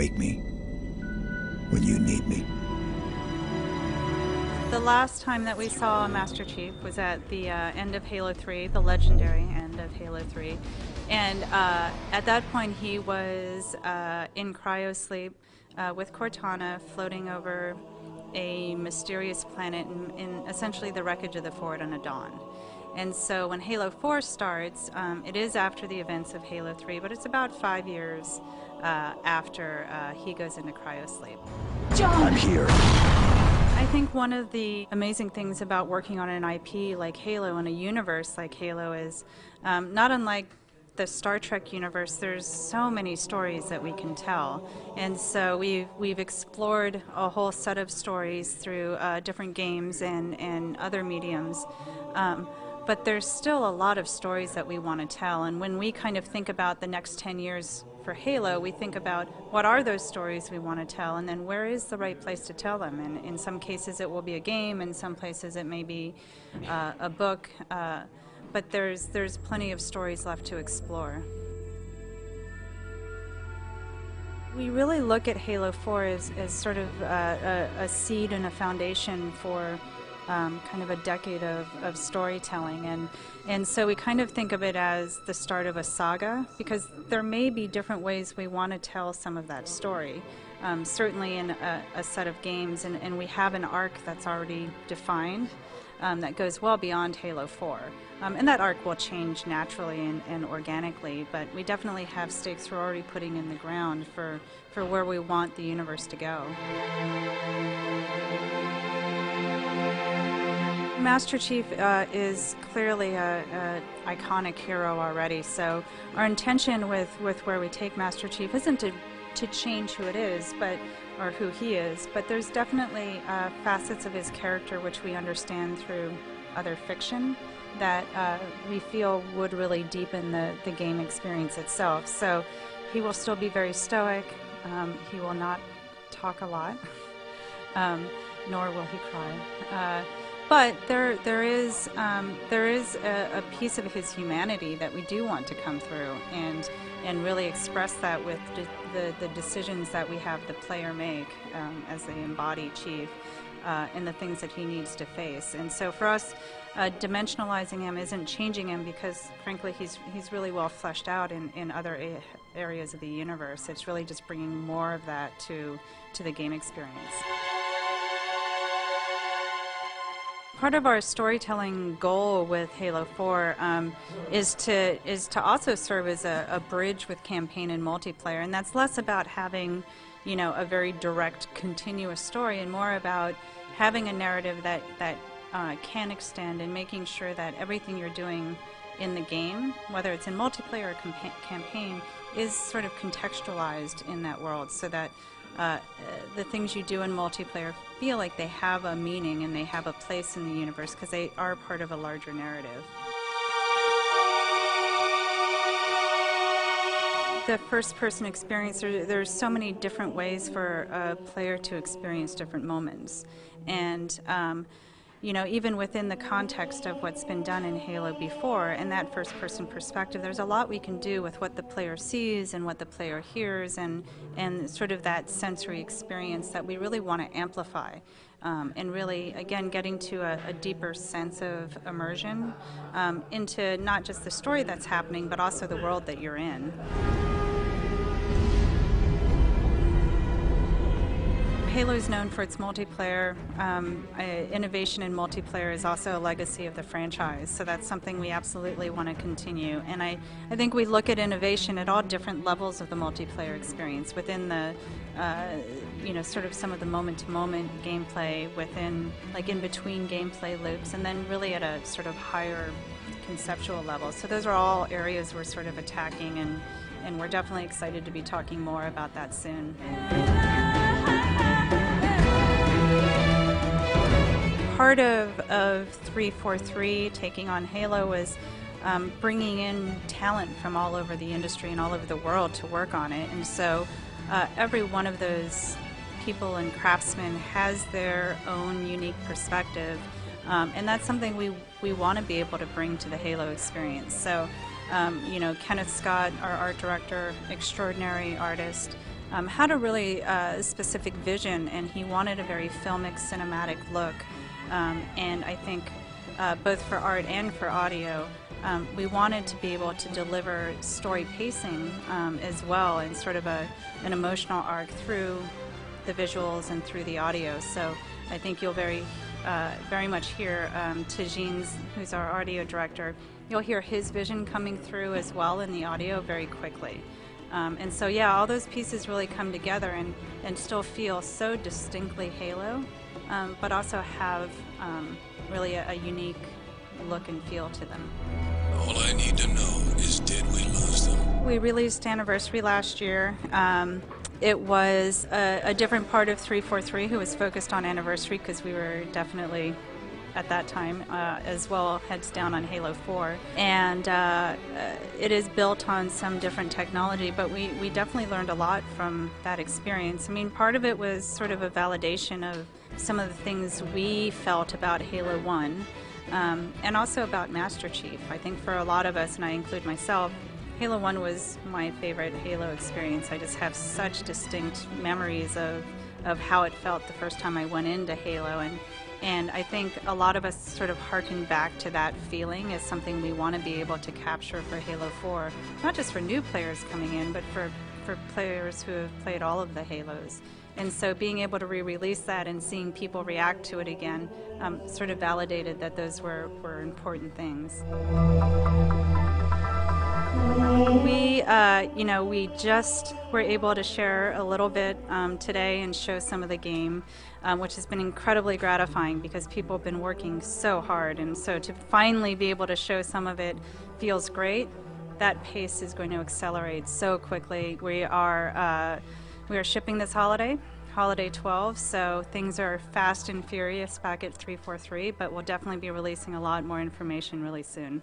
wake me when you need me. The last time that we saw Master Chief was at the end of Halo 3, the legendary end of Halo 3. And at that point he was in cryosleep with Cortana, floating over a mysterious planet in essentially the wreckage of the Fort on a dawn. And so when Halo 4 starts, it is after the events of Halo 3, but it's about 5 years after he goes into cryosleep. John! I'm here. I think one of the amazing things about working on an IP like Halo and a universe like Halo is, not unlike the Star Trek universe, there's so many stories that we can tell. And so we've explored a whole set of stories through different games and other mediums. But there's still a lot of stories that we want to tell. And when we kind of think about the next 10 years for Halo, we think about what are those stories we want to tell, and then where is the right place to tell them. And in some cases it will be a game, in some places it may be a book, but there's plenty of stories left to explore. We really look at Halo 4 as sort of a seed and a foundation for kind of a decade of storytelling, and so we kind of think of it as the start of a saga, because there may be different ways we want to tell some of that story. Certainly in a set of games, and we have an arc that's already defined that goes well beyond Halo 4. And that arc will change naturally and organically, but we definitely have stakes we're already putting in the ground for where we want the universe to go. Master Chief is clearly an iconic hero already, so our intention with where we take Master Chief isn't to change who it is, or who he is, but there's definitely facets of his character which we understand through other fiction that we feel would really deepen the game experience itself. So he will still be very stoic, he will not talk a lot, nor will he cry. But there is a piece of his humanity that we do want to come through and really express that with the decisions that we have the player make as the embodied chief, and the things that he needs to face. And so for us, dimensionalizing him isn't changing him, because frankly he's really well fleshed out in other areas of the universe. It's really just bringing more of that to the game experience. Part of our storytelling goal with Halo 4 is to also serve as a bridge with campaign and multiplayer, and that's less about having, you know, a very direct, continuous story, and more about having a narrative that can extend, and making sure that everything you're doing in the game, whether it's in multiplayer or campaign, is sort of contextualized in that world, so that the things you do in multiplayer feel like they have a meaning and they have a place in the universe, because they are part of a larger narrative. The first-person experience, there's so many different ways for a player to experience different moments. And you know, even within the context of what's been done in Halo before, and that first-person perspective, there's a lot we can do with what the player sees and what the player hears, and sort of that sensory experience that we really want to amplify, and really, again, getting to a deeper sense of immersion into not just the story that's happening, but also the world that you're in. Halo is known for its multiplayer. Innovation in multiplayer is also a legacy of the franchise, so that's something we absolutely want to continue. And I think we look at innovation at all different levels of the multiplayer experience, within the, you know, sort of some of the moment-to-moment gameplay, within, like, in between gameplay loops, and then really at a sort of higher conceptual level. So those are all areas we're sort of attacking, and we're definitely excited to be talking more about that soon. Part of 343 taking on Halo was bringing in talent from all over the industry and all over the world to work on it, and so every one of those people and craftsmen has their own unique perspective, and that's something we want to be able to bring to the Halo experience. So you know, Kenneth Scott, our art director, extraordinary artist, had a really specific vision, and he wanted a very filmic, cinematic look. And I think both for art and for audio, we wanted to be able to deliver story pacing as well, and sort of an emotional arc through the visuals and through the audio. So I think you'll very much hear Tajin's, who's our audio director, you'll hear his vision coming through as well in the audio very quickly. And so yeah, all those pieces really come together and still feel so distinctly Halo, but also have really a unique look and feel to them. All I need to know is, did we lose them? We released Anniversary last year. It was a different part of 343 who was focused on Anniversary, because we were definitely, at that time, as well, heads down on Halo 4. And it is built on some different technology, but we definitely learned a lot from that experience. I mean, part of it was sort of a validation of some of the things we felt about Halo 1, and also about Master Chief. I think for a lot of us, and I include myself, Halo 1 was my favorite Halo experience. I just have such distinct memories of how it felt the first time I went into Halo, and I think a lot of us sort of harken back to that feeling as something we want to be able to capture for Halo 4, not just for new players coming in, but for players who have played all of the Halos. And so being able to re-release that and seeing people react to it again sort of validated that those were important things. We just were able to share a little bit today and show some of the game, which has been incredibly gratifying because people have been working so hard, and so to finally be able to show some of it feels great. That pace is going to accelerate so quickly. We are shipping this holiday 12, so things are fast and furious back at 343, but we'll definitely be releasing a lot more information really soon.